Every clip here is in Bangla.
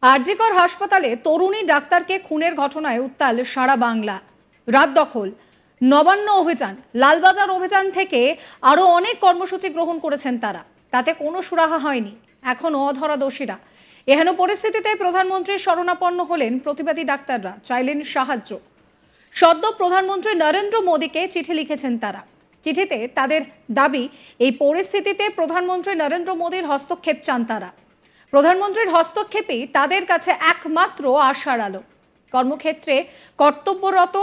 আরজিকর হাসপাতালে তরুণী ডাক্তারকে খুনের ঘটনায় উত্তাল সারা বাংলা। রাত দখল, নবান্ন অভিযান, লালবাজার অভিযান থেকে আরো অনেক কর্মসূচি গ্রহণ করেছেন তারা, তাতে কোনো সুরাহা হয়নি, এখনো অধরা দোষীরা। এহেন পরিস্থিতিতে প্রধানমন্ত্রীর শরণাপন্ন হলেন প্রতিবাদী ডাক্তাররা, চাইলেন সাহায্য। সদ্য প্রধানমন্ত্রী নরেন্দ্র মোদীকে চিঠি লিখেছেন তারা। চিঠিতে তাদের দাবি, এই পরিস্থিতিতে প্রধানমন্ত্রী নরেন্দ্র মোদীর হস্তক্ষেপ চান তারা। প্রধানমন্ত্রীর হস্তক্ষেপই তাদের কাছে একমাত্র আশার আলো। কর্মক্ষেত্রে কর্তব্যরত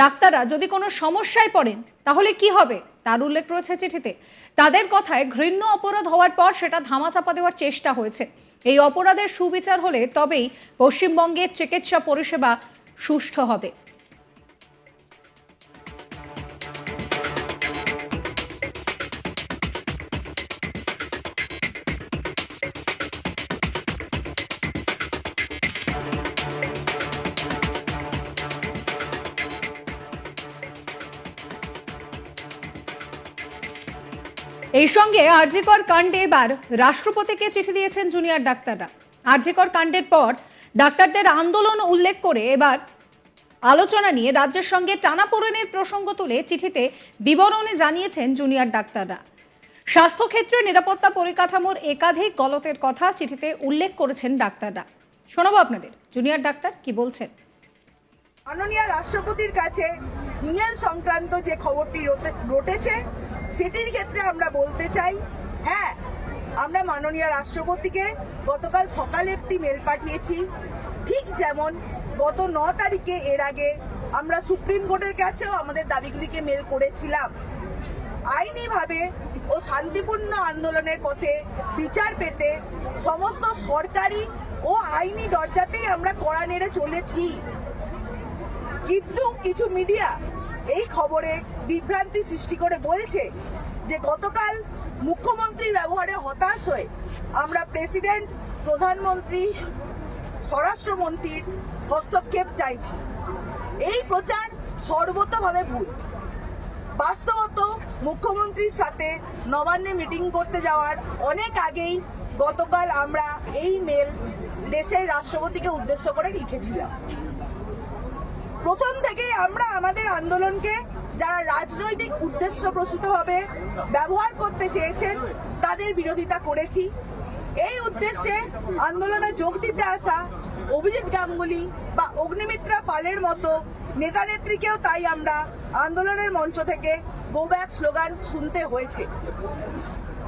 ডাক্তাররা যদি কোনো সমস্যায় পড়েন তাহলে কি হবে তার উল্লেখ রয়েছে চিঠিতে। তাদের কথায় ঘৃণ্য অপরাধ হওয়ার পর সেটা ধামাচাপা দেওয়ার চেষ্টা হয়েছে। এই অপরাধের সুবিচার হলে তবেই পশ্চিমবঙ্গের চিকিৎসা পরিষেবা সুষ্ঠু হবে। এই সঙ্গে আরজিকর কাণ্ডে এবার রাষ্ট্রপতিকে চিঠি দিয়েছেন জুনিয়র ডাক্তাররা। আরজিকর কাণ্ডের পর ডাক্তারদের আন্দোলন উল্লেখ করে এবার আলোচনা নিয়ে রাজ্যের সঙ্গে টানাপোড়েনের প্রসঙ্গ তুলে চিঠিতে বিবরণে জানিয়েছেন জুনিয়র ডাক্তাররা। স্বাস্থ্যক্ষেত্রে নিরাপত্তা পরিকাঠামোর একাধিক গলতের কথা চিঠিতে উল্লেখ করেছেন ডাক্তাররা। শোনাবো আপনাদের জুনিয়র ডাক্তার কি বলছেন। মাননীয় রাষ্ট্রপতির কাছে ইমেল সংক্রান্ত যে খবরটি রটেছে সেটির ক্ষেত্রে আমরা বলতে চাই, হ্যাঁ, আমরা মাননীয় রাষ্ট্রপতিকে গতকাল সকালে একটি মেল পাঠিয়েছি, ঠিক যেমন গত 9 তারিখে এর আগে আমরা সুপ্রিম কোর্টের কাছেও আমাদের দাবিগুলিকে মেল করেছিলাম। আইনিভাবে ও শান্তিপূর্ণ আন্দোলনের পথে বিচার পেতে সমস্ত সরকারি ও আইনি দরজাতেই আমরা কড়া নেড়ে চলেছি। কিন্তু কিছু মিডিয়া এই খবরে বিভ্রান্তি সৃষ্টি করে বলছে যে গতকাল মুখ্যমন্ত্রীর ব্যবহারে হতাশ হয়ে আমরা প্রেসিডেন্ট, প্রধানমন্ত্রী, স্বরাষ্ট্রমন্ত্রীর হস্তক্ষেপ চাইছি। এই প্রচার সর্বতভাবে ভুল। বাস্তবত মুখ্যমন্ত্রীর সাথে নবান্নে মিটিং করতে যাওয়ার অনেক আগেই গতকাল আমরা এই মেল দেশের রাষ্ট্রপতিকে উদ্দেশ্য করে লিখেছিলাম। প্রথম থেকেই আমরা আমাদের আন্দোলনকে যারা রাজনৈতিক উদ্দেশ্য প্রসূতভাবে ব্যবহার করতে চেয়েছেন তাদের বিরোধিতা করেছি। এই উদ্দেশ্যে আন্দোলনে যোগ দিতে আসা অভিজিৎ গাঙ্গুলি বা অগ্নিমিত্রা পালের মতো নেতা নেত্রীকেও তাই আমরা আন্দোলনের মঞ্চ থেকে গো ব্যাক স্লোগান শুনতে হয়েছে।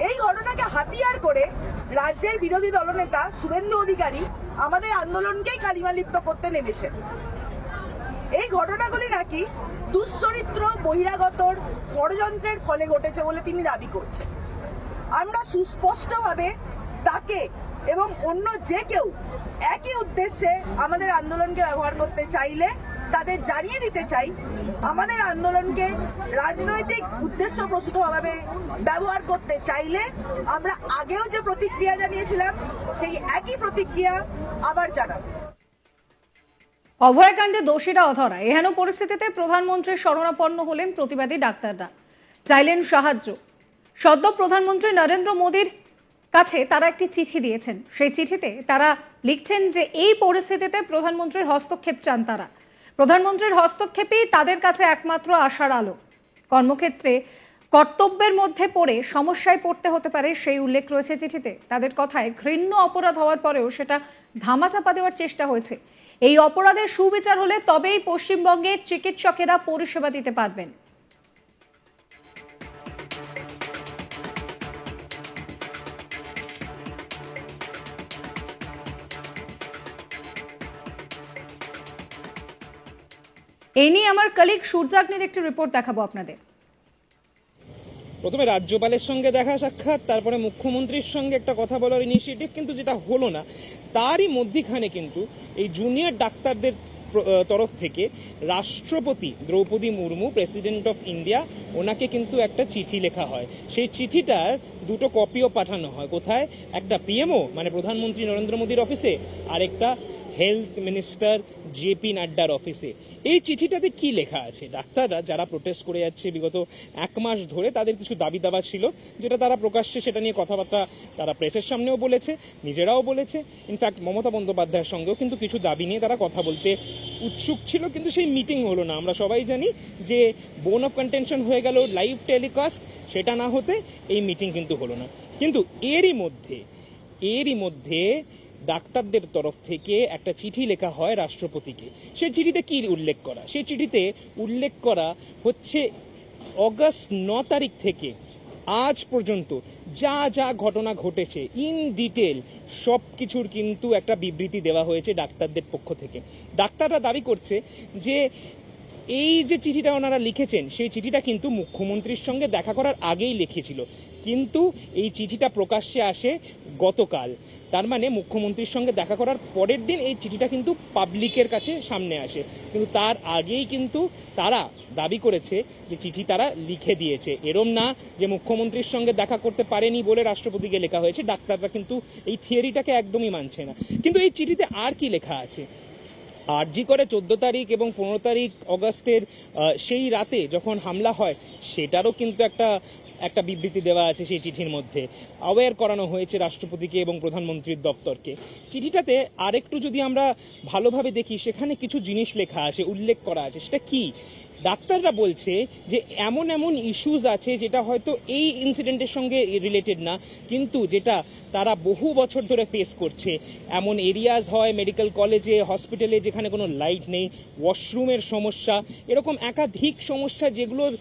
এই ঘটনাকে হাতিয়ার করে রাজ্যের বিরোধী দলনেতা শুভেন্দু অধিকারী আমাদের আন্দোলনকেই কালিমালিপ্ত করতে নেমেছেন। এই ঘটনাগুলি নাকি দুশ্চরিত্র বহিরাগতর ষড়যন্ত্রের ফলে ঘটেছে বলে তিনি দাবি করছেন। আমরা সুস্পষ্টভাবে তাকে এবং অন্য যে কেউ একই উদ্দেশ্যে আমাদের আন্দোলনকে ব্যবহার করতে চাইলে তাদের জানিয়ে দিতে চাই, আমাদের আন্দোলনকে রাজনৈতিক উদ্দেশ্য প্রসূতভাবে ব্যবহার করতে চাইলে আমরা আগেও যে প্রতিক্রিয়া জানিয়েছিলাম সেই একই প্রতিক্রিয়া আবার জানাবো। অভয়াকাণ্ডে দোষীরা অধরা, এহেন পরিস্থিতিতে প্রধানমন্ত্রীর শরণাপন্ন হলেন প্রতিবাদী ডাক্তাররা, চাইলেন সাহায্য। সদ্য প্রধানমন্ত্রী নরেন্দ্র মোদীর কাছে তারা একটি চিঠি দিয়েছেন। সেই চিঠিতে তারা লিখছেন যে এই পরিস্থিতিতে প্রধানমন্ত্রীর হস্তক্ষেপ চান তারা। প্রধানমন্ত্রীর হস্তক্ষেপই তাদের কাছে একমাত্র আশার আলো। কর্মক্ষেত্রে কর্তব্যের মধ্যে পড়ে সমস্যায় পড়তে হতে পারে সেই উল্লেখ রয়েছে চিঠিতে। তাদের কথায় ঘৃণ্য অপরাধ হওয়ার পরেও সেটা ধামাচাপা দেওয়ার চেষ্টা হয়েছে। এই অপরাধের সুবিচার হলে তবেই পশ্চিমবঙ্গের চিকিৎসকেরা পরিষেবা দিতে পারবেন। এই নিয়ে আমার কলিগ সূর্যাগ্নির একটি রিপোর্ট দেখাবো আপনাদের। প্রথমে রাজ্যপালের সঙ্গে দেখা সাক্ষাৎ, তারপরে মুখ্যমন্ত্রীর সঙ্গে একটা কথা বলার ইনিশিয়েটিভ, কিন্তু যেটা হলো না তারই মধ্যখানে কিন্তু এই জুনিয়র ডাক্তারদের তরফ থেকে রাষ্ট্রপতি Droupadi Murmu, president of India, ওনাকে কিন্তু একটা চিঠি লেখা হয়। সেই চিঠিটার দুটো কপিও পাঠানো হয়। কোথায়? একটা পিএমও মানে প্রধানমন্ত্রী নরেন্দ্র মোদীর অফিসে, আর একটা হেলথ মিনিস্টার জেপি নাড্ডার অফিসে। এই চিঠিটাতে কি লেখা আছে? ডাক্তাররা যারা প্রোটেস্ট করে যাচ্ছে বিগত 1 মাস ধরে, তাদের কিছু দাবি দাবা ছিল, যেটা তারা প্রকাশ্যে সেটা নিয়ে কথাবার্তা তারা প্রেসের সামনেও বলেছে, নিজেরাও বলেছে। ইনফ্যাক্ট মমতা বন্দ্যোপাধ্যায়ের সঙ্গেও কিন্তু কিছু দাবি নিয়ে তারা কথা বলতে উৎসুক ছিল, কিন্তু সেই মিটিং হলো না। আমরা সবাই জানি যে বোন অফ কন্টেনশন হয়ে গেল লাইভ টেলিকাস্ট, সেটা না হতে এই মিটিং কিন্তু হলো না। কিন্তু এরই মধ্যে ডাক্তারদের তরফ থেকে একটা চিঠি লেখা হয় রাষ্ট্রপতিকে। সেই চিঠিতে কি উল্লেখ করা? সেই চিঠিতে উল্লেখ করা হচ্ছে অগস্ট 9 তারিখ থেকে আজ পর্যন্ত যা যা ঘটনা ঘটেছে ইন ডিটেল সব কিছুর কিন্তু একটা বিবৃতি দেওয়া হয়েছে ডাক্তারদের পক্ষ থেকে। ডাক্তাররা দাবি করছে যে এই যে চিঠিটা ওনারা লিখেছেন, সেই চিঠিটা কিন্তু মুখ্যমন্ত্রীর সঙ্গে দেখা করার আগেই লিখেছিল, কিন্তু এই চিঠিটা প্রকাশ্যে আসে গতকাল। তার মানে মুখ্যমন্ত্রীর সঙ্গে দেখা করার পরের দিন এই চিঠিটা কিন্তু পাবলিকের কাছে সামনে আসে, কিন্তু তার আগেই কিন্তু তারা দাবি করেছে যে চিঠি তারা লিখে দিয়েছে। এরম না যে মুখ্যমন্ত্রীর সঙ্গে দেখা করতে পারেনি বলে রাষ্ট্রপতিকে লেখা হয়েছে। ডাক্তাররা কিন্তু এই থিওরিটাকে একদমই মানছে না। কিন্তু এই চিঠিতে আর কি লেখা আছে? আরজি করে 14 তারিখ এবং 15 তারিখ অগস্টের সেই রাতে যখন হামলা হয়, সেটারও কিন্তু একটা বিবৃতি দেওয়া আছে সেই চিঠির মধ্যে। অ্যাওয়্যার করানো হয়েছে রাষ্ট্রপতিকে এবং প্রধানমন্ত্রীর দপ্তরকে। চিঠিটাতে আরেকটু যদি আমরা ভালোভাবে দেখি, সেখানে কিছু জিনিস লেখা আছে, উল্লেখ করা আছে। সেটা কি? ডাক্তাররা বলছে যে এমন এমন ইস্যুজ আছে যেটা হয়তো এই ইনসিডেন্টের সঙ্গে রিলেটেড না, কিন্তু যেটা তারা বহু বছর ধরে ফেস করছে। এমন এরিয়াজ হয় মেডিকেল কলেজে, হসপিটালে, যেখানে কোনো লাইট নেই, ওয়াশরুমের সমস্যা, এরকম একাধিক সমস্যা যেগুলোর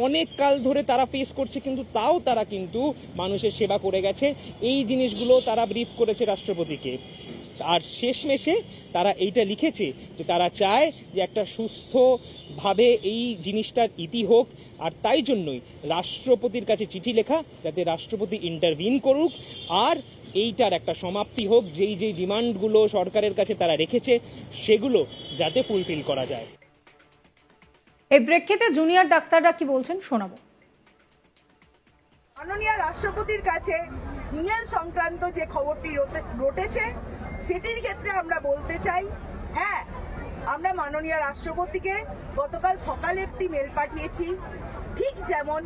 অনেক কাল ধরে তারা ফেস করছে, কিন্তু তাও তারা কিন্তু মানুষের সেবা করে গেছে। এই জিনিসগুলো তারা ব্রিফ করেছে রাষ্ট্রপতিকে। আর শেষমেশে তারা এইটা লিখেছে যে তারা চায় যে একটা সুস্থভাবে এই জিনিসটার ইতি হোক, আর তাই জন্যই রাষ্ট্রপতির কাছে চিঠি লেখা, যাতে রাষ্ট্রপতি ইন্টারভিন করুক আর এইটার একটা সমাপ্তি হোক। যেই ডিমান্ডগুলো সরকারের কাছে তারা রেখেছে সেগুলো যাতে ফুলফিল করা যায়। এই প্রেক্ষিতে জুনিয়র ডাক্তাররা কি বলছেন শোনাবো। মাননীয় রাষ্ট্রপতির কাছে ইমেল সংক্রান্ত যে খবরটি রটেছে সেটির ক্ষেত্রে আমরা বলতে চাই, হ্যাঁ, আমরা মাননীয় রাষ্ট্রপতিকে গতকাল সকালে একটি মেল পাঠিয়েছি। ঠিক যেমন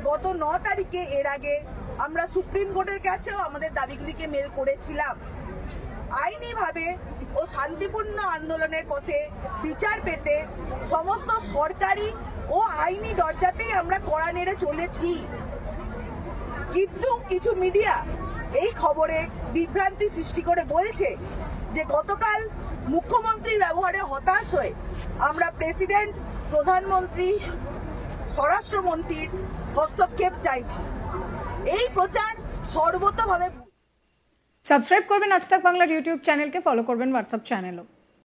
গত 9 তারিখে এর আগে আমরা সুপ্রিম কোর্টের কাছেও আমাদের দাবিগুলিকে মেল করেছিলাম। আইনিভাবে ও শান্তিপূর্ণ আন্দোলনের পথে বিচার পেতে সমস্ত সরকারি ও আইনি দরজাতেই আমরা কড়া নেড়ে চলেছি। কিন্তু কিছু মিডিয়া এই খবরে বিভ্রান্তি সৃষ্টি করে বলছে যে গতকাল মুখ্যমন্ত্রীর ব্যবহারে হতাশ হয়ে আমরা প্রেসিডেন্ট, প্রধানমন্ত্রী, স্বরাষ্ট্রমন্ত্রীর হস্তক্ষেপ চাইছি। এই প্রচার সর্বতভাবে। সাবস্ক্রাইব করবেন আজ তাক বাংলার ইউটিউব চ্যানেলকে, ফলো করবেন হোয়াটসঅ্যাপ চ্যানেলও।